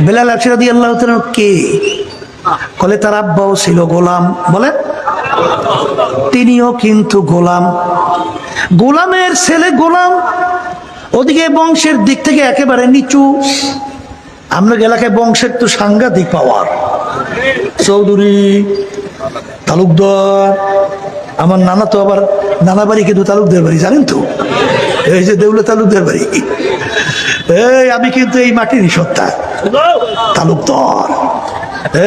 বেলাল হাবশী রাদিয়াল্লাহু তাআলা কে? বলে তার আব্বাও ছিল গোলাম। বলে তিনিও কিন্তু গোলাম, গোলামের ছেলে গোলাম। ওদিকে বংশের দিক থেকে একেবারে নিচু। আমরা এলাকায় বংশের তো সাংঘাতিক পাওয়ার, চৌধুরী, তালুকদার। আমার নানা তো আবার নানা বাড়ি কিন্তু তালুকদার বাড়ি, জানেন তো, এই যে দেউলে তালুকদার বাড়ি। এই আমি কিন্তু এই মাটিরই সত্তা, তালুকদার,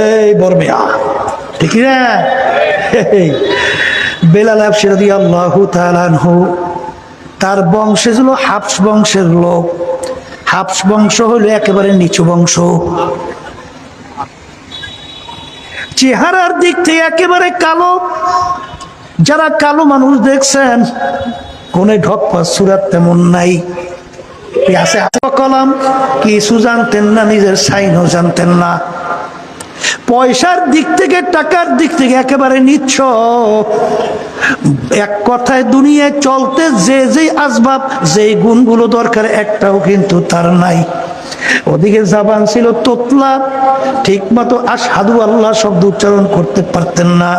এই বর্মিয়া, ঠিক না? বেলাল হাবশী রাদিয়াল্লাহু তাআলা আনহু, তার বংশে ছিল হাবশ বংশের লোক। হাবশ বংশ হলো একেবারে নিচু বংশ, চেহারার দিক থেকে একেবারে কালো। যারা কালো মানুষ দেখছেন, কোন ঢকপা সুরাত তেমন নাই, আছে কলম, কিছু জানতেন না, নিজের সাইনও জানতেন না। পয়সার দিক থেকে, টাকার দিক থেকে একেবারে নিচ্ছ। এক কথায় দুনিয়ায় চলতে যে আসবাব, যে গুণগুলো দরকার, একটাও কিন্তু তার নাই। ওদিকে জবান ছিল তোতলা, ঠিক মতো আশহাদু আল্লাহ শব্দ উচ্চারণ করতে পারতেন না।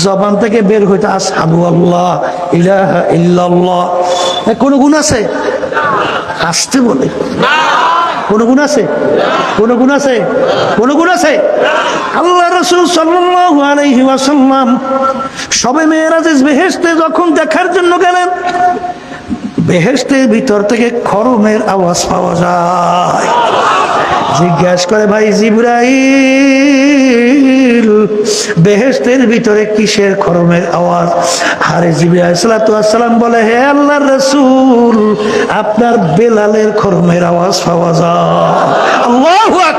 জবান থেকে বের হইতে আশহাদু আল্লাহ ইলাহা ইল্লাল্লাহ। কোন গুণ আছে? আসতে বলে কোন গুণ আছে? কোন গুণ আছে? কোন গুণ আছে? আল্লাহ রাসূল সাল্লাল্লাহু আলাইহি ওয়াসাল্লাম সবে মেরাজে বেহেশতে যখন দেখার জন্য গেলেন, বেহেশতের ভিতর থেকে খরমের আওয়াজ পাওয়া যায়। জিজ্ঞাসা করে, ভাই জিবরাইল, বেহেশতের ভিতরে কিসের খরমের আওয়াজ? আরে জিবরাইল আলাইহিস সালাতু ওয়াস সালাম বলে, হে আল্লাহর রাসূল, আপনার বেলালের খরমের আওয়াজ পাওয়া যায়। আল্লাহু আকবার।